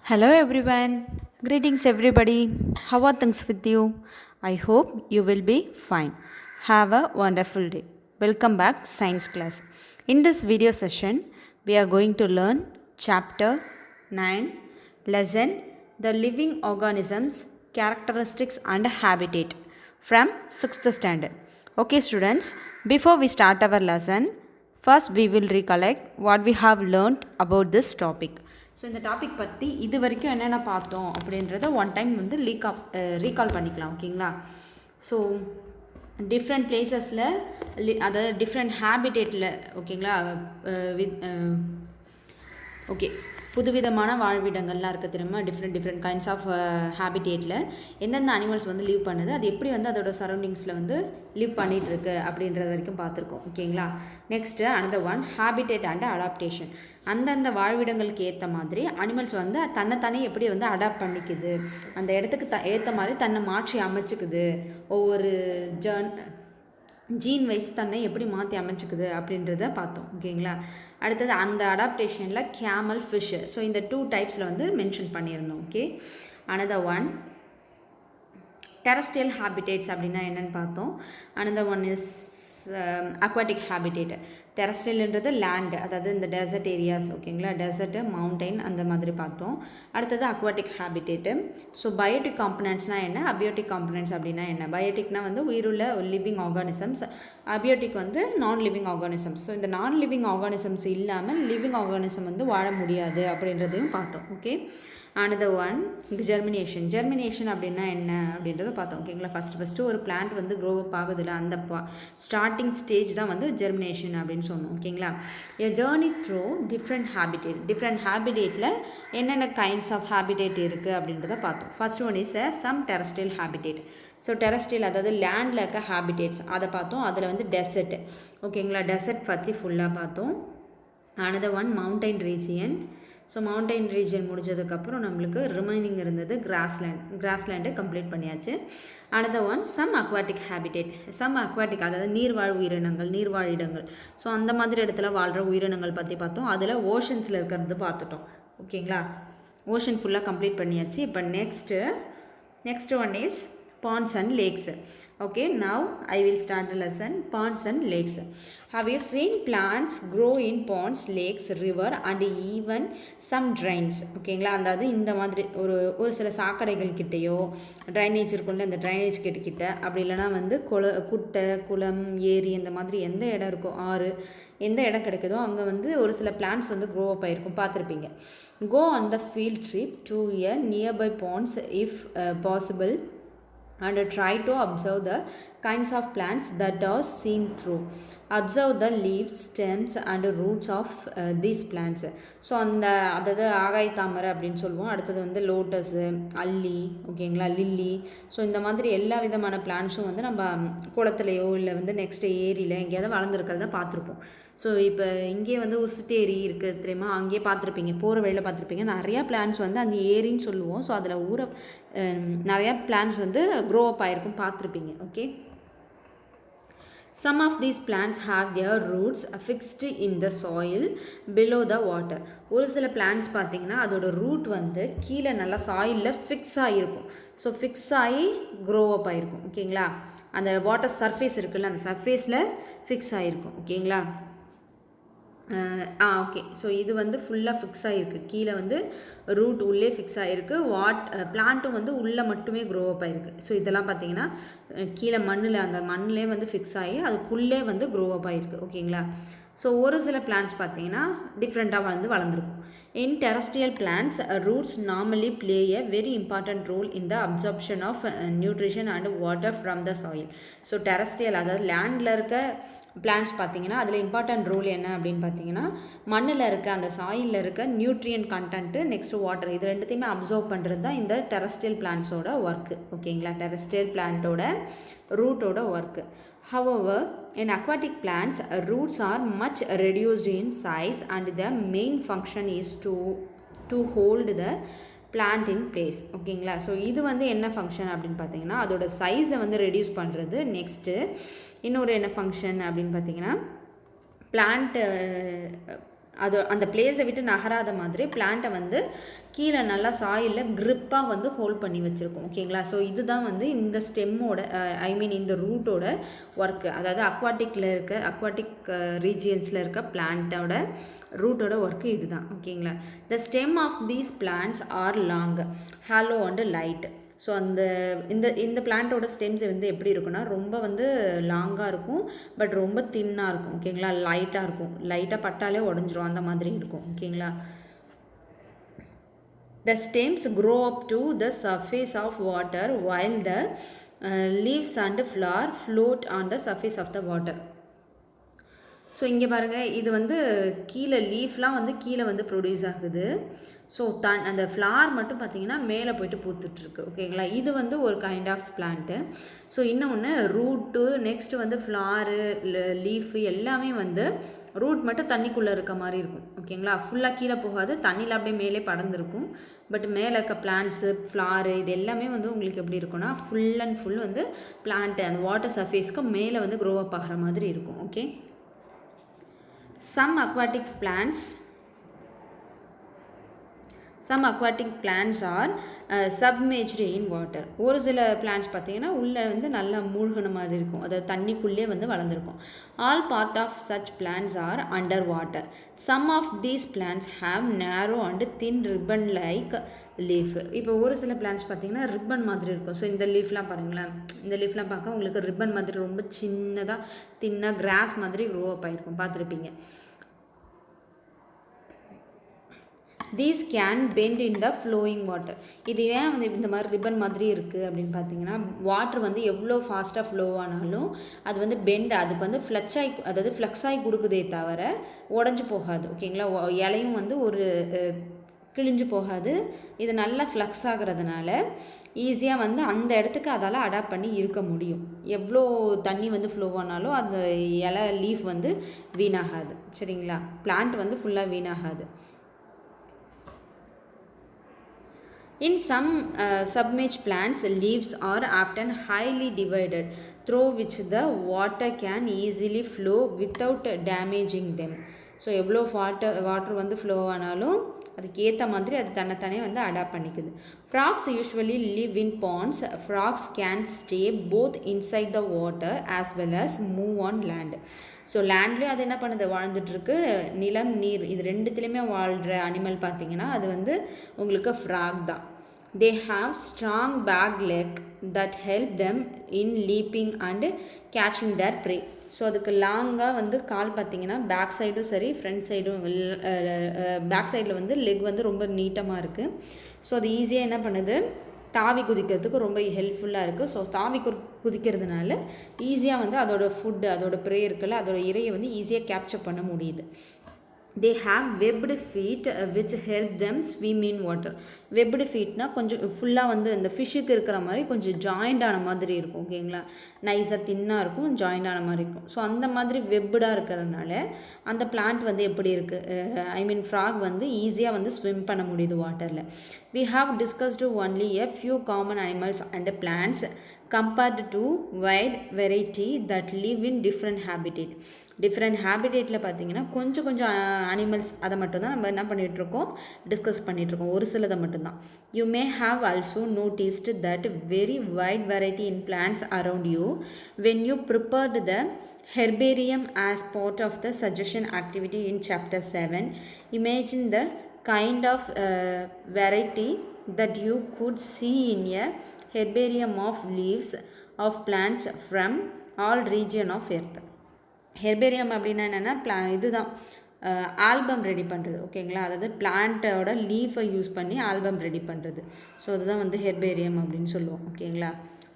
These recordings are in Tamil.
Hello everyone. Greetings everybody. How are things with you? I hope you will be fine. Have a wonderful day. Welcome back to science class. In this video session, we are going to learn chapter 9 lesson The Living Organisms Characteristics and Habitat from 6th standard. Okay students, before we start our lesson, first we will recollect what we have learnt about this topic. So இந்த டாபிக் பற்றி இது வரைக்கும் என்னென்ன பார்த்தோம் அப்படின்றத ஒன் டைம் வந்து ரீகால் பண்ணிக்கலாம். ஓகேங்களா? ஸோ டிஃப்ரெண்ட் பிளேசஸில் அதாவது டிஃப்ரெண்ட் ஹேபிடேட்டில் ஓகேங்களா வித் ஓகே புதுவிதமான வாழ்விடங்கள்லாம் இருக்குது தெரியுமா? டிஃப்ரெண்ட் கைண்ட்ஸ் ஆஃப் ஹேபிடேட்டில் எந்தெந்த அனிமல்ஸ் வந்து லீவ் பண்ணுது, அது எப்படி வந்து அதோட சரௌண்டிங்ஸில் வந்து லீவ் பண்ணிகிட்ருக்கு அப்படின்றது வரைக்கும் பார்த்துருக்கோம். ஓகேங்களா? Next another one habitat and adaptation. அந்தந்த வாழ்விடங்களுக்கு ஏற்ற மாதிரி அனிமல்ஸ் வந்து தன்னைத்தானே எப்படி வந்து அடாப்ட் பண்ணிக்குது, அந்த இடத்துக்கு ஏற்ற மாதிரி தன்னை மாற்றி அமைச்சிக்குது, ஒவ்வொரு ஜீன் வைஸ் தன்னை எப்படி மாற்றி அமைச்சிக்குது அப்படின்றத பார்த்தோம். ஓகேங்களா? அடுத்தது அந்த அடாப்டேஷனில் கேமல், ஃபிஷ், ஸோ இந்த 2 டைப்ஸில் வந்து மென்ஷன் பண்ணியிருந்தோம். Okay, another one terrestrial habitats அப்படின்னா என்னென்னு பார்த்தோம். Another one is aquatic habitat. டெரஸ்ட்ரியல்ன்றது லேண்டு, அதாவது இந்த டெசர்ட் ஏரியாஸ். ஓகேங்களா? டெசர்ட்டு, மவுண்டைன் அந்த மாதிரி பார்த்தோம். அடுத்தது அக்வாட்டிக் ஹேபிடேட்டு. ஸோ பயோட்டிக் காம்பனன்ட்ஸ்னால் என்ன, அபியோட்டிக் காம்பனன்ட்ஸ் அப்படின்னா என்ன? பயோட்டிக்னால் வந்து உயிருள்ள லிவிங் ஆர்கானிசம்ஸ், அபியோட்டிக் வந்து நான் லிவிங் ஆர்கானிசம்ஸ். ஸோ இந்த நான் லிவிங் ஆர்கானிசம்ஸ் இல்லாமல் லிவிங் ஆர்கானிசம் வந்து வாழ முடியாது அப்படின்றதையும் பார்த்தோம். ஓகே, அனதர் ஒன் ஜெர்மினேஷன் அப்படின்னா என்ன அப்படின்றத பார்த்தோம். ஓகேங்களா? ஃபஸ்ட்டு ஒரு பிளான்ட் வந்து க்ரோ அப் ஆகுதுல, அந்த ஸ்டார்டிங் ஸ்டேஜ் தான் வந்து ஜெர்மினேஷன் அப்படின்னு சொன்னோம். ஓகேங்களா? எ ஜேர்னி த்ரூ டிஃப்ரெண்ட் ஹேபிடேட்டில் என்னென்ன கைண்ட்ஸ் ஆஃப் ஹேபிடேட் இருக்குது அப்படின்றத பார்த்தோம். First one is some terrestrial habitat. So terrestrial அதாவது லேண்டில் இருக்க ஹேபிடேட்ஸ் அதை பார்த்தோம். அதில் வந்து டெசர்ட். ஓகேங்களா? டெசர்ட் பற்றி ஃபுல்லாக பார்த்தோம். Another one mountain region. So mountain region முடிஞ்சதுக்கப்புறம் நம்மளுக்கு ரிமைனிங் இருந்தது கிராஸ்லேண்டு கம்ப்ளீட் பண்ணியாச்சு. Another one some aquatic habitat. Some aquatic அதாவது நீர்வாழ் உயிரினங்கள், நீர்வாழிடங்கள். ஸோ அந்த மாதிரி இடத்துல வாழ்கிற உயிரினங்கள் பற்றி பார்த்தோம். அதில் ஓஷன்ஸில் இருக்கிறது பார்த்துட்டோம். ஓகேங்களா? ஓஷன் ஃபுல்லாக கம்ப்ளீட் பண்ணியாச்சு. இப்போ next one is ponds and lakes. Okay, now I will start the lesson. Ponds and lakes. Have you seen plants grow in ponds, lakes, river and even some drains? ஓகேங்களா? அதாவது இந்த மாதிரி ஒரு சில சாக்கடைகள் கிட்டேயோ ட்ரைனேஜ் இருக்கும்ல, இந்த ட்ரைனேஜ் கிட்ட அப்படி இல்லைனா வந்து குட்டை, குளம், ஏரி இந்த மாதிரி எந்த இடம் இருக்கோ, ஆறு எந்த இடம் கிடைக்குதோ அங்கே வந்து ஒரு சில பிளான்ட்ஸ் வந்து க்ரோ அப் ஆகிருக்கும், பார்த்துருப்பீங்க. Go on the field trip to a nearby ponds if possible and try to observe the kinds of plants that are seen through. Observe the leaves, stems and roots of these plants. So அதாவது ஆகாய் தாமரை அப்படின்னு சொல்லுவோம். அடுத்தது வந்து லோட்டஸு, அல்லி, ஓகேங்களா, லில்லி. ஸோ இந்த மாதிரி எல்லா விதமான பிளான்ட்ஸும் வந்து நம்ம குளத்துலையோ இல்லை வந்து நெக்ஸ்ட் ஏரியில் எங்கேயாவது வளர்ந்துருக்கிறத பார்த்துருப்போம். ஸோ இப்போ இங்கே வந்து உசுட்டேரி இருக்குது தெரியுமா? அங்கேயே பார்த்துருப்பீங்க, போகிற வழியில் பார்த்துருப்பீங்க. நிறையா பிளான்ட்ஸ் வந்து அந்த ஏரின்னு சொல்லுவோம். ஸோ அதில் நிறையா பிளான்ட்ஸ் வந்து க்ரோ அப் ஆகிருக்கும், பார்த்துருப்பீங்க. Okay, some of these plants have their roots fixed in the soil below the water. ஒரு சில பிளான்ட்ஸ் பார்த்திங்கன்னா அதோட ரூட் வந்து கீழே நல்லா சாயிலில் ஃபிக்ஸ் ஆகிருக்கும். ஸோ ஃபிக்ஸ் ஆகி க்ரோ அப் ஆகிருக்கும். ஓகேங்களா? அந்த வாட்டர் சர்ஃபேஸ் இருக்குல்ல, அந்த சர்ஃபேஸில் ஃபிக்ஸ் ஆகிருக்கும். ஓகேங்களா? ஓகே, ஸோ இது வந்து ஃபுல்லாக ஃபிக்ஸ் ஆகிருக்கு. கீழே வந்து ரூட் உள்ளே ஃபிக்ஸ் ஆகிருக்கு. பிளான்ட்டும் வந்து உள்ளே மட்டுமே க்ரோ அப் ஆகிருக்கு. ஸோ இதெல்லாம் பார்த்தீங்கன்னா கீழே அந்த மண்ணிலே வந்து ஃபிக்ஸ் ஆகி அதுக்குள்ளே வந்து க்ரோ அப் ஆகிருக்கு. ஓகேங்களா? ஸோ ஒரு சில பிளான்ட்ஸ் பார்த்தீங்கன்னா டிஃப்ரெண்ட்டாக வளர்ந்துருக்கும். In terrestrial plants roots normally play a very important role in the absorption of nutrition and water from the soil. So terrestrial அதாவது லேண்டில் இருக்க பிளான்ட்ஸ் பார்த்திங்கன்னா அதில் இம்பார்ட்டன்ட் ரோல் என்ன அப்படின்னு பார்த்தீங்கன்னா மண்ணில் இருக்க அந்த சாயிலில் இருக்க நியூட்ரியன் கண்டென்ட்டு, நெக்ஸ்ட்டு வாட்டர், இது ரெண்டுத்தையுமே அப்சர்வ் பண்ணுறது தான் இந்த டெரஸ்ட்ரியல் பிளான்ட்ஸோட ஒர்க்கு. ஓகேங்களா? டெரஸ்ட்ரியல் பிளான்ட்டோட ரூட்டோட work. However, in aquatic plants, roots are much reduced in size and the main function is to hold the plant in place. ஓகேங்களா? ஸோ இது வந்து என்ன ஃபங்க்ஷன் அப்படின்னு பார்த்தீங்கன்னா அதோட சைஸை வந்து ரெடியூஸ் பண்ணுறது. நெக்ஸ்ட்டு இன்னொரு என்ன ஃபங்க்ஷன் அப்படின்னு பார்த்தீங்கன்னா பிளான்ட்டு அது அந்த பிளேஸை விட்டு நகராத மாதிரி பிளான்ட்டை வந்து கீழே நல்லா சாயிலில் க்ரிப்பாக வந்து ஹோல்ட் பண்ணி வச்சுருக்கோம். ஓகேங்களா? ஸோ இதுதான் வந்து இந்த ஸ்டெம்மோட இந்த ரூட்டோட ஒர்க்கு. அதாவது அக்வாட்டிக் ரீஜியன்ஸில் இருக்க பிளான்ட்டோட ரூட்டோட ஒர்க்கு இதுதான். ஓகேங்களா? The stem of these plants are long, hollow and light. So இந்த பிளான்ட்டோட ஸ்டெம்ஸ் வந்து எப்படி இருக்குன்னா ரொம்ப வந்து லாங்காக இருக்கும், பட் ரொம்ப தின்னாக இருக்கும். ஓகேங்களா? லைட்டாக இருக்கும், லைட்டாக பட்டாலே உடஞ்சிரும், அந்த மாதிரி இருக்கும். ஓகேங்களா? The stems grow up to the surface of water while the leaves and flower float on the surface of the water. So இங்கே பாருங்கள், இது வந்து கீழே லீஃப்லாம் வந்து கீழே வந்து ப்ரொடியூஸ் ஆகுது. ஸோ அந்த ஃப்ளார் மட்டும் பார்த்திங்கன்னா மேலே போய்ட்டு பூத்துட்ருக்கு. ஓகேங்களா? இது வந்து ஒரு கைண்ட் ஆஃப் பிளான்ட்டு. ஸோ இன்னொன்று ரூட்டு, நெக்ஸ்ட்டு வந்து ஃப்ளாரு, லீஃபு எல்லாமே வந்து ரூட் மட்டும் தண்ணிக்குள்ளே இருக்க மாதிரி இருக்கும். ஓகேங்களா? ஃபுல்லாக கீழே போகாது, தண்ணியில் அப்படியே மேலே படர்ந்துருக்கும். பட் மேலே இருக்க பிளான்ட்ஸு, ஃப்ளாரு இது எல்லாமே வந்து உங்களுக்கு எப்படி இருக்குன்னா ஃபுல் அண்ட் ஃபுல் வந்து பிளான்ட்டு அந்த வாட்டர் சர்ஃபேஸ்க்கு மேலே வந்து க்ரோ அப் ஆகிற மாதிரி இருக்கும். Okay, some aquatic plants are submerged in water. ஒரு சில பிளான்ட்ஸ் பார்த்தீங்கன்னா உள்ளே வந்து நல்லா மூழ்கின மாதிரி இருக்கும், அதாவது தண்ணிக்குள்ளே வந்து வளர்ந்துருக்கும். All part of such plants are underwater. Some of these plants have narrow and thin ribbon like leaf. இப்போ ஒரு சில பிளான்ட்ஸ் பார்த்தீங்கன்னா ரிப்பன் மாதிரி இருக்கும். ஸோ இந்த லீஃப்லாம் பாருங்களேன், இந்த லீஃப்லாம் பார்க்க உங்களுக்கு ரிப்பன் மாதிரி ரொம்ப சின்னதாக தின்னாக கிராஸ் மாதிரி க்ரோ அப் ஆகிருக்கும், பார்த்துருப்பீங்க. These can bend in the flowing water. இது ஏன் வந்து இந்த மாதிரி ரிப்பன் மாதிரி இருக்குது அப்படின்னு பார்த்தீங்கன்னா, வாட்டர் வந்து எவ்வளோ ஃபாஸ்ட்டாக ஃப்ளோ ஆனாலும் அது வந்து அதுக்கு வந்து ஃப்ளக்ஸ் ஆகி கொடுக்குதே தவிர உடஞ்சி போகாது. ஓகேங்களா? இலையும் வந்து ஒரு கிழிஞ்சு போகாது. இது நல்லா ஃப்ளக்ஸ் ஆகிறதுனால ஈஸியாக வந்து அந்த இடத்துக்கு அதால் அடாப்ட் பண்ணி இருக்க முடியும். எவ்வளோ தண்ணி வந்து ஃப்ளோ ஆனாலும் அந்த இலை லீஃப் வந்து வீணாகாது. சரிங்களா? பிளான்ட் வந்து ஃபுல்லாக வீணாகாது. In some submerged plants, leaves are often highly divided, through which the water can easily flow without damaging them. So எவ்வளோ வாட்டர் வந்து ஃப்ளோ ஆனாலும் அதுக்கேற்ற மாதிரி அது தன்னைத்தானே வந்து அடாப்ட் பண்ணிக்குது. Frogs usually live in ponds. Frogs can stay both inside the water as well as move on land. So லேண்ட்லேயும் அது என்ன பண்ணுது, வாழ்ந்துட்டுருக்கு. நிலம், நீர் இது ரெண்டுத்துலேயுமே வாழ்கிற அனிமல் பார்த்திங்கன்னா அது வந்து உங்களுக்கு ஃப்ராக் தான். They have strong back leg that help them in leaping and catching their prey. So அதுக்கு லாங்காக வந்து கால் பார்த்திங்கன்னா பேக் சைடும் சரி ஃப்ரண்ட் சைடும், பேக் சைடில் வந்து லெக் வந்து ரொம்ப நீட்டமாக இருக்குது. ஸோ அது ஈஸியாக என்ன பண்ணுது, தாவி குதிக்கிறதுக்கு ரொம்ப ஹெல்ப்ஃபுல்லாக இருக்குது. ஸோ தாவி குதிக்கிறதுனால ஈஸியாக வந்து அதோட ஃபுட்டு, அதோட ப்ரே இருக்குல்ல, அதோட இரையை வந்து ஈஸியாக கேப்சர் பண்ண முடியுது. They have webbed feet which help them swim in water. Webbed feetனா கொஞ்சம் ஃபுல்லாக வந்து இந்த ஃபிஷ்ஷுக்கு இருக்கிற மாதிரி கொஞ்சம் ஜாயிண்ட் ஆன மாதிரி இருக்கும். ஓகேங்களா? நைஸாக தின்னாக இருக்கும், ஜாயிண்ட் ஆன மாதிரி இருக்கும். ஸோ அந்த மாதிரி வெப்படாக இருக்கிறதுனால அந்த பிளான்ட் வந்து எப்படி இருக்குது, ஃப்ராக் வந்து ஈஸியாக வந்து ஸ்விம் பண்ண முடியுது வாட்டரில். We have discussed only a few common animals and plants compared to wide variety that live in different habitat. Different ஹேபிடேட்டில் பார்த்தீங்கன்னா கொஞ்சம் அனிமல்ஸ் அதை மட்டும்தான் நம்ம என்ன பண்ணிகிட்ருக்கோம், டிஸ்கஸ் பண்ணிகிட்ருக்கோம், ஒரு சிலதை மட்டும்தான். You may have also noticed that very wide variety in plants around you when you prepared the herbarium as part of the suggestion activity in chapter 7. Imagine the kind of variety that you could see in a herbarium of leaves of plants from all region of earth. Herbarium அப்படின்னா என்னென்னா இதுதான் ஆல்பம் ரெடி பண்ணுறது. ஓகேங்களா? அதாவது பிளான்ட்டோட லீஃபை யூஸ் பண்ணி ஆல்பம் ரெடி பண்ணுறது. ஸோ அதுதான் வந்து ஹெர்பேரியம் அப்படின்னு சொல்லுவோம். ஓகேங்களா?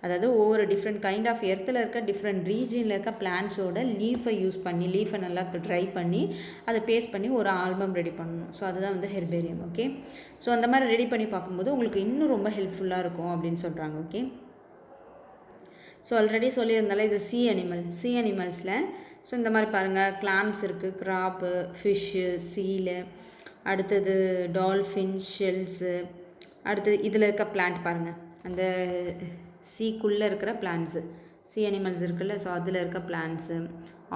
அதாவது ஒவ்வொரு டிஃப்ரெண்ட் கைண்ட் ஆஃப் எர்த்தில் இருக்க டிஃப்ரெண்ட் ரீஜனில் இருக்க பிளான்ட்ஸோட லீஃபை யூஸ் பண்ணி லீஃபை நல்லா ட்ரை பண்ணி அதை பேஸ்ட் பண்ணி ஒரு ஆல்பம் ரெடி பண்ணணும். ஸோ அதுதான் வந்து ஹெர்பேரியம். ஓகே, ஸோ அந்த மாதிரி ரெடி பண்ணி பார்க்கும்போது உங்களுக்கு இன்னும் ரொம்ப ஹெல்ப்ஃபுல்லாக இருக்கும் அப்படின்னு சொல்கிறாங்க. ஓகே, ஸோ ஆல்ரெடி சொல்லியிருந்தால இது சி அனிமல்ஸில் ஸோ இந்த மாதிரி பாருங்கள், கிளாம்ஸ் இருக்குது, கிராப்பு, ஃபிஷ்ஷு, சீலு, அடுத்தது டால்ஃபின், ஷெல்ஸு, அடுத்தது இதில் இருக்க பிளான்ட் பாருங்கள், அந்த சீக்குள்ளே இருக்கிற பிளான்ட்ஸு, சி அனிமல்ஸ் இருக்குல்ல, ஸோ அதில் இருக்க பிளான்ட்ஸு,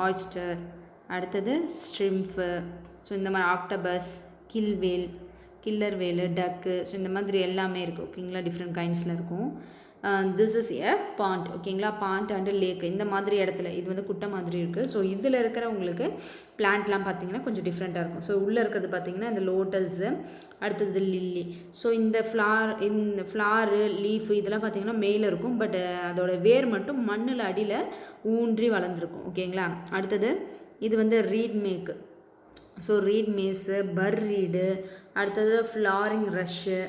ஆயிஸ்டர், அடுத்தது ஸ்ட்ரிம்ஃபு, ஸோ இந்த மாதிரி ஆக்டபஸ், கில்லர் வேல், டக்கு, ஸோ இந்த மாதிரி எல்லாமே இருக்குது ஓகேங்களா, டிஃப்ரெண்ட் கைண்ட்ஸில் இருக்கும். திஸ் இஸ் எ பாண்ட் ஓகேங்களா, பாண்ட் அண்டு லேக் இந்த மாதிரி இடத்துல இது வந்து குட்டை மாதிரி இருக்குது. ஸோ இதில் இருக்கிற உங்களுக்கு பிளான்ட்லாம் பார்த்திங்கன்னா கொஞ்சம் டிஃப்ரெண்ட்டாக இருக்கும். ஸோ உள்ளே இருக்கிறது பார்த்திங்கன்னா இந்த லோட்டஸு, அடுத்தது லில்லி. ஸோ இந்த ஃப்ளாரு லீஃபு இதெல்லாம் பார்த்திங்கன்னா மேலே இருக்கும், பட் அதோட வேர் மட்டும் மண்ணில் அடியில் ஊன்றி வளர்ந்துருக்கும் ஓகேங்களா. அடுத்தது இது வந்து reed mace. So reed mace, bur reed, அடுத்தது ஃப்ளாரிங் ரஷ்ஷு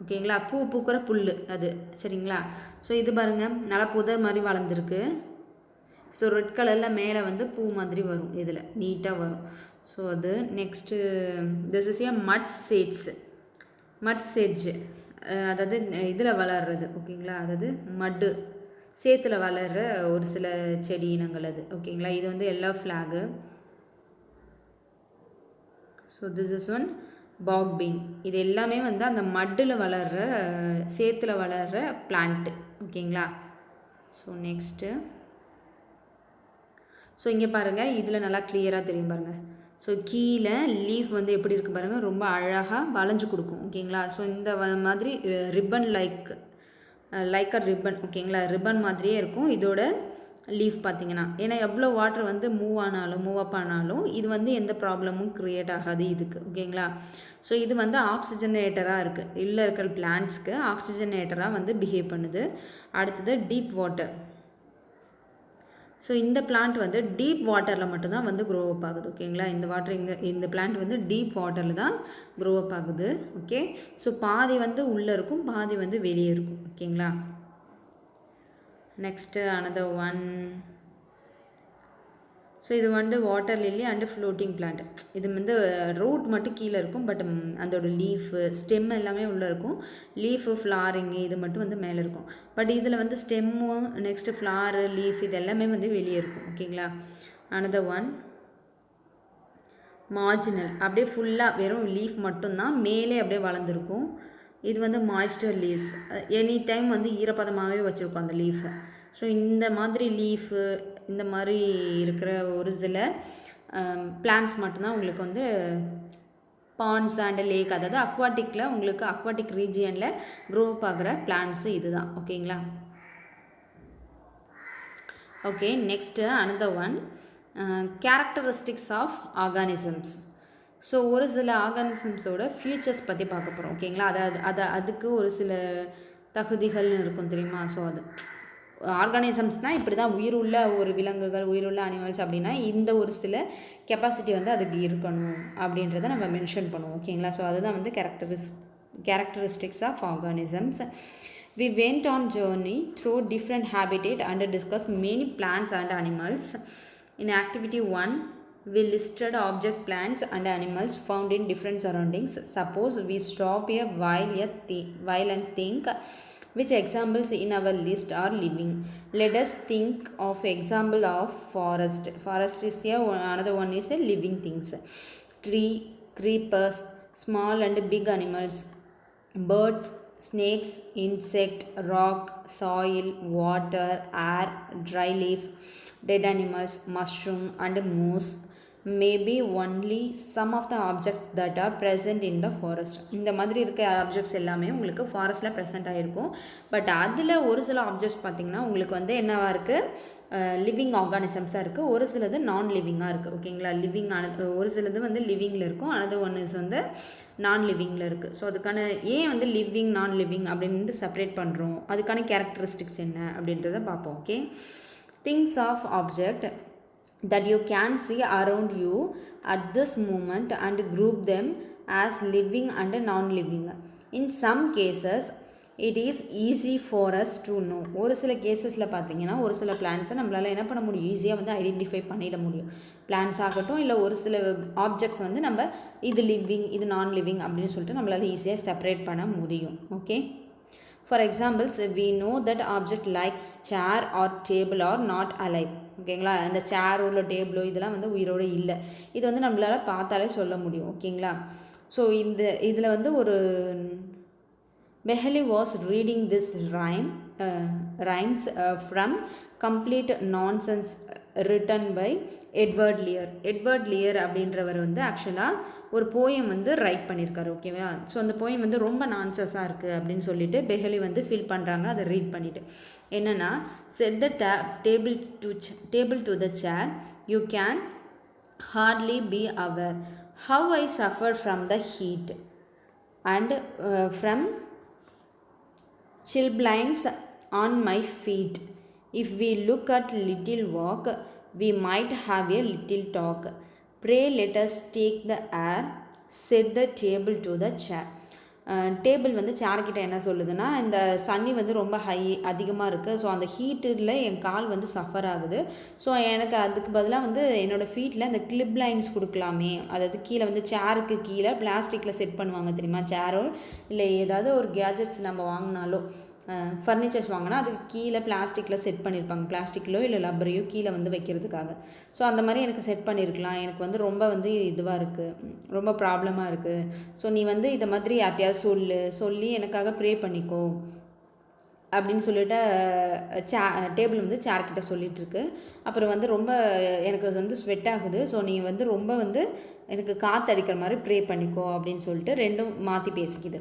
ஓகேங்களா, பூ பூக்கிற புல் அது சரிங்களா. ஸோ இது பாருங்கள் நல்லா புதர் மாதிரி வளர்ந்துருக்கு. ஸோ ரெட் கலரில் மேலே வந்து பூ மாதிரி வரும், இதில் நீட்டாக வரும். ஸோ அது நெக்ஸ்ட்டு திஸ் இஸ் ஏ மட் சேட்ஜு, அதாவது இதில் வளர்றது ஓகேங்களா, அதாவது மட்டு சேத்துல வளர்கிற ஒரு சில செடி இனங்கள் அது ஓகேங்களா. இது வந்து yellow flag. So this is one bog bean. இது எல்லாமே வந்து அந்த மட்டில் வளர்கிற சேத்துல வளர்கிற பிளான்ட்டு ஓகேங்களா. ஸோ நெக்ஸ்ட்டு ஸோ இங்கே பாருங்கள் இதில் நல்லா கிளியராக தெரியும் பாருங்கள். ஸோ கீழே லீஃப் வந்து எப்படி இருக்குது பாருங்கள், ரொம்ப அழகாக வளைஞ்சு கொடுக்கும் ஓகேங்களா. ஸோ இந்த மாதிரி ரிப்பன் லைக் அ ரிப்பன் ஓகேங்களா, ரிப்பன் மாதிரியே இருக்கும் இதோட லீஃப் பார்த்திங்கன்னா. ஏன்னா எவ்வளோ வாட்டர் வந்து மூவ் அப் ஆனாலும் இது வந்து எந்த ப்ராப்ளமும் க்ரியேட் ஆகாது இதுக்கு ஓகேங்களா. ஸோ இது வந்து ஆக்சிஜனேட்டராக இருக்குது, இல்லை இருக்கிற பிளான்ட்ஸ்க்கு ஆக்சிஜனேட்டராக வந்து பிஹேவ் பண்ணுது. அடுத்தது டீப் வாட்டர். ஸோ இந்த பிளான்ட் வந்து டீப் வாட்டரில் மட்டும்தான் வந்து க்ரோ அப் ஆகுது ஓகேங்களா. இந்த பிளான்ட் வந்து டீப் வாட்டரில் தான் க்ரோ அப் ஆகுது ஓகே. ஸோ பாதி வந்து உள்ளே இருக்கும், பாதி வந்து வெளியே இருக்கும் ஓகேங்களா. Next another one. ஸோ இது வந்து water lily and floating plant. இது வந்து ரூட் மட்டும் கீழே இருக்கும், பட் அதோட லீஃபு ஸ்டெம் எல்லாமே உள்ளே இருக்கும். லீஃபு ஃப்ளாரிங்கு இது மட்டும் வந்து மேலே இருக்கும், பட் இதில் வந்து ஸ்டெம்மு நெக்ஸ்ட்டு ஃப்ளாரு லீஃப் இது எல்லாமே வந்து வெளியே இருக்கும் ஓகேங்களா. another ஒன் மார்ஜினல், அப்படியே ஃபுல்லாக வெறும் லீஃப் மட்டும்தான் மேலே அப்படியே வளர்ந்துருக்கும். இது வந்து மாய்ஸ்டர் லீவ்ஸ், எனி டைம் வந்து ஈரப்பதமாகவே வச்சுருக்கோம் அந்த லீஃபை. ஸோ இந்த மாதிரி லீஃபு இந்த மாதிரி இருக்கிற ஒரு சில பிளான்ட்ஸ் மட்டும்தான் உங்களுக்கு வந்து பாண்ட்ஸ் அண்ட் லேக், அதாவது அக்வாட்டிக்கில் உங்களுக்கு அக்வாட்டிக் ரீஜியனில் க்ரோ அப் ஆகிற பிளான்ட்ஸு இதுதான் ஓகேங்களா. Okay next another one characteristics of organisms. So ஒரு சில ஆர்கானிசம்ஸோட ஃபியூச்சர்ஸ் பற்றி பார்க்க போகிறோம் ஓகேங்களா. அதுக்கு ஒரு சில தகுதிகள்னு இருக்கும் தெரியுமா. ஸோ அது ஆர்கானிசம்ஸ்னால் இப்படி தான் உயிருள்ள ஒரு விலங்குகள், உயிருள்ள அனிமல்ஸ் அப்படின்னா இந்த ஒரு சில கெப்பாசிட்டி வந்து அதுக்கு இருக்கணும் அப்படின்றத நம்ம மென்ஷன் பண்ணுவோம் ஓகேங்களா. ஸோ அதுதான் வந்து characteristics of organisms. We went on journey through different habitat and discussed many plants and animals. In activity 1, we listed object, plants and animals found in different surroundings. Suppose we stop here while and think which examples in our list are living. Let us think of example of forest. Forest is here, another one is a living things. Tree, creepers, small and big animals, birds, snakes, insect, rock, soil, water, air, dry leaf, dead animals, mushroom and moss. Maybe only some of the objects that are present in the forest. இந்த மாதிரி இருக்க ஆப்ஜெக்ட்ஸ் எல்லாமே உங்களுக்கு ஃபாரஸ்ட்டில் ப்ரெசென்ட் ஆகிருக்கும். பட் அதில் ஒரு சில ஆப்ஜெக்ட்ஸ் பார்த்திங்கன்னா உங்களுக்கு வந்து என்னவாக இருக்குது, லிவிங் ஆர்கானிசம்ஸாக இருக்குது, ஒரு சிலது நான் லிவிங்காக இருக்குது ஓகேங்களா. ஒரு சிலது வந்து லிவிங்கில் இருக்கும், another ஒன் இஸ் வந்து நான் லிவிங்கில் இருக்குது. ஸோ அதுக்கான ஏன் வந்து லிவிங் நான் லிவிங் அப்படின்ட்டு செப்பரேட் பண்ணுறோம், அதுக்கான கேரக்டரிஸ்டிக்ஸ் என்ன அப்படின்றத பார்ப்போம் okay. Things of object that you can see around you at this moment and group them as living and non-living. In some cases it is easy for us to know. ஒரு சில கேசஸில் பார்த்தீங்கன்னா ஒரு சில பிளான்ஸை நம்மளால் என்ன பண்ண முடியும், ஈஸியாக வந்து ஐடென்டிஃபை பண்ணிட முடியும். பிளான்ஸ் ஆகட்டும் இல்லை ஒரு சில ஆப்ஜெக்ட்ஸ் வந்து நம்ம இது லிவிங் இது நான் லிவிங் அப்படின்னு சொல்லிட்டு நம்மளால் ஈஸியாக செப்பரேட் பண்ண முடியும் okay. For examples, we know that object like chair or table are not alive. ஓகேங்களா, இந்த சேரோ இல்லை டேபிளோ இதெல்லாம் வந்து உயிரோடு இல்லை, இது வந்து நம்மளால் பார்த்தாலே சொல்ல முடியும் ஓகேங்களா. ஸோ இதில் வந்து ஒரு Behali was reading this rhymes from Complete Nonsense written by Edward Lear. Edward Lear அப்படின்றவர் வந்து ஆக்சுவலாக ஒரு போயம் வந்து ரைட் பண்ணியிருக்காரு. ஓகேவா? ஸோ அந்த போயம் வந்து ரொம்ப நான்சஸாக இருக்குது அப்படின்னு சொல்லிட்டு பெஹலி வந்து ஃபீல் பண்ணுறாங்க அதை ரீட் பண்ணிவிட்டு. என்னென்னா, set the table to the chair, you can hardly be aware how I suffer from the heat and from chilblains on my feet. If we look at little walk, we might have a little talk. Pray let us take the air, set the table to the chair. Table வந்து சேர்க்கிட்ட என்ன சொல்லுதுன்னா, இந்த சன்னி வந்து ரொம்ப அதிகமாக இருக்குது. ஸோ அந்த ஹீட்டில் என் கால் வந்து சஃபர் ஆகுது. ஸோ எனக்கு அதுக்கு பதிலாக வந்து என்னோடய ஃபீட்டில் இந்த கிளிப் லைன்ஸ் கொடுக்கலாமே. அதாவது கீழே வந்து சேருக்கு கீழே பிளாஸ்டிக்கில் செட் பண்ணுவாங்க தெரியுமா, சேரோ இல்லை ஏதாவது ஒரு கேஜெட்ஸ் நம்ம வாங்கினாலோ ஃபர்னிச்சர்ஸ் வாங்கினா அதுக்கு கீழே பிளாஸ்டிக்கில் செட் பண்ணியிருப்பாங்க. பிளாஸ்டிக்கிலோ இல்லை லப்பரையோ கீழே வந்து வைக்கிறதுக்காக. ஸோ அந்த மாதிரி எனக்கு செட் பண்ணியிருக்கலாம். எனக்கு வந்து ரொம்ப வந்து இதுவாக இருக்குது, ரொம்ப ப்ராப்ளமாக இருக்குது. ஸோ நீ வந்து இதை மாதிரி யார்ட்டையாவது சொல்லி எனக்காக ப்ரே பண்ணிக்கோ அப்படின்னு சொல்லிட்டு டேபிள் வந்து சேர்க்கிட்ட சொல்லிகிட்ருக்கு. அப்புறம் வந்து ரொம்ப எனக்கு வந்து ஸ்வெட் ஆகுது. ஸோ நீ வந்து ரொம்ப வந்து எனக்கு காற்று அடிக்கிற மாதிரி ப்ரே பண்ணிக்கோ அப்படின்னு சொல்லிட்டு ரெண்டும் மாற்றி பேசிக்குது.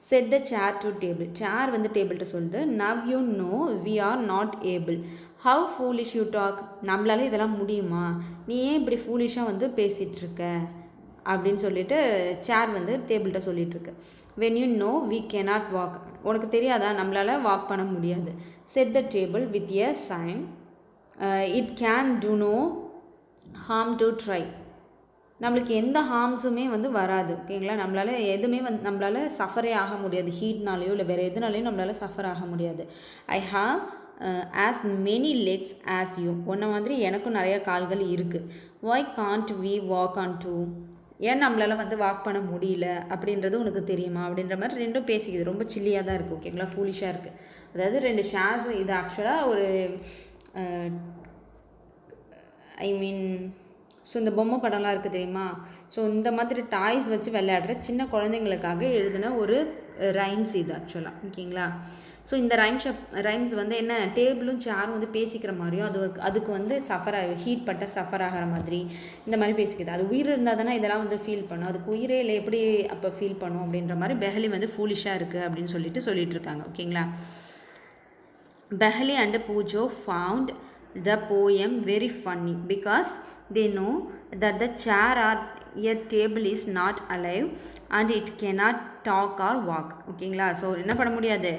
Said the chair to table. Chair வந்து டேபிள்கிட்ட சொல்லுது, now you know we are not able, how foolish you talk. நம்மளால இதெல்லாம் முடியுமா, நீ ஏன் இப்படி ஃபூலிஷாக வந்து பேசிகிட்ருக்க அப்படின்னு சொல்லிட்டு சேர் வந்து டேபிள்கிட்ட சொல்லிகிட்ருக்கு. When you know we cannot walk. உனக்கு தெரியாதா நம்மளால் வாக் பண்ண முடியாது. Said the table with a sigh, it can do no harm to try. நம்மளுக்கு எந்த ஹார்ம்ஸுமே வந்து வராது. ஓகேங்களா? நம்மளால் எதுவுமே வந்து நம்மளால் சஃபரே ஆக முடியாது. ஹீட்னாலேயோ இல்லை வேறு எதுனாலையும் நம்மளால் சஃபர் ஆக முடியாது. I have as many legs as you. ஒன்றை மாதிரி எனக்கும் நிறைய கால்கள் இருக்குது. Why can't we walk on two. ஏன் நம்மளால் வந்து வாக் பண்ண முடியல அப்படின்றது உனக்கு தெரியுமா அப்படின்ற மாதிரி ரெண்டும் பேசிக்குது. ரொம்ப சில்லியாக தான் இருக்குது. ஓகேங்களா? ஃபூலிஷாக இருக்குது. அதாவது ரெண்டு ஷேர்ஸும் இது ஆக்சுவலாக ஒரு ஸோ இந்த பொம்மை படம்லாம் இருக்குது தெரியுமா, ஸோ இந்த மாதிரி டாய்ஸ் வச்சு விளையாடுற சின்ன குழந்தைங்களுக்காக எழுதின ஒரு ரைம்ஸ் இது ஆக்சுவலாக. ஓகேங்களா? ஸோ இந்த ரைம்ஸ் வந்து என்ன, டேபிளும் சேரும் வந்து பேசிக்கிற மாதிரியும் அதுக்கு வந்து ஹீட் பட்ட சஃபர் ஆகிற மாதிரி இந்த மாதிரி பேசிக்குது. அது உயிர் இருந்தால் தானே இதெல்லாம் வந்து ஃபீல் பண்ணும். அதுக்கு உயிரே இல்லை, எப்படி அப்போ ஃபீல் பண்ணும் அப்படின்ற மாதிரி பெஹலி வந்து ஃபூலிஷாக இருக்குது அப்படின்னு சொல்லிட்டு இருக்காங்க. ஓகேங்களா? பெஹலி அண்ட் பூஜோ found the poem very funny because they know that the chair or a table is not alive and it cannot talk or walk. ஓகேங்களா? ஸோ என்ன பண்ண முடியாது,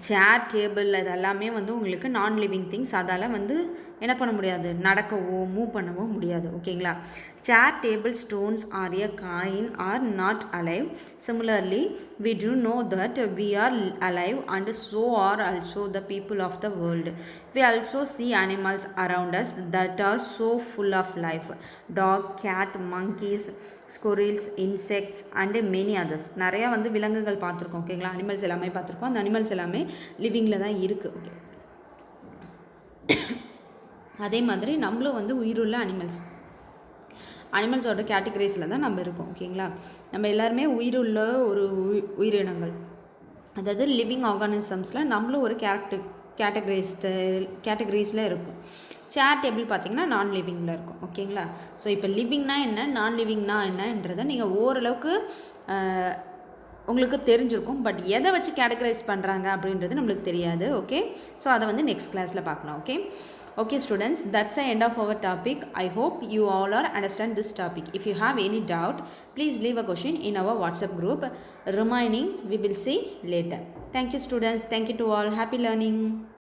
சேர் டேபிள் அது எல்லாமே வந்து உங்களுக்கு நான் லிவிங் திங்ஸ். அதால் வந்து என்ன பண்ண முடியாது, நடக்கவோ மூவ் பண்ணவோ முடியாது. ஓகேங்களா? Chair table stones are a coin are not alive. Similarly we do know that we are alive and so are also the people of the world. We also see animals around us that are so full of life. Dog, cat, monkeys, squirrels, insects and many others. நிறையா வந்து விலங்குகள் பார்த்துருக்கோம். ஓகேங்களா? அனிமல்ஸ் எல்லாமே பார்த்துருக்கோம். அந்த அனிமல்ஸ் எல்லாமே லிவிங்கில் தான் இருக்குது. ஓகே, அதே மாதிரி நம்மளும் வந்து உயிருள்ள அனிமல்ஸோட கேட்டகரிஸில் தான் நம்ம இருக்கோம். ஓகேங்களா? நம்ம எல்லாருமே உயிருள்ள ஒரு உயிரினங்கள், அதாவது லிவிங் ஆர்கானிசம்ஸில் நம்மளும் ஒரு கேட்டகரிஸில் இருக்கும். சேர் டேபிள் பார்த்திங்கன்னா நான் லிவிங்கில் இருக்கும். ஓகேங்களா? ஸோ இப்போ லிவிங்னா என்ன, நான் லிவிங்னா என்னன்றதை நீங்கள் ஓரளவுக்கு உங்களுக்கு தெரிஞ்சிருக்கும். பட் எதை வச்சு கேட்டகரைஸ் பண்ணுறாங்க அப்படின்றது நம்மளுக்கு தெரியாது. ஓகே, ஸோ அதை வந்து நெக்ஸ்ட் கிளாஸில் பார்க்கலாம். Okay students, that's the end of our topic. I hope you all are understand this topic. If you have any doubt, please leave a question in our WhatsApp group. Remaining we will see later. Thank you students. Thank you to all. Happy learning.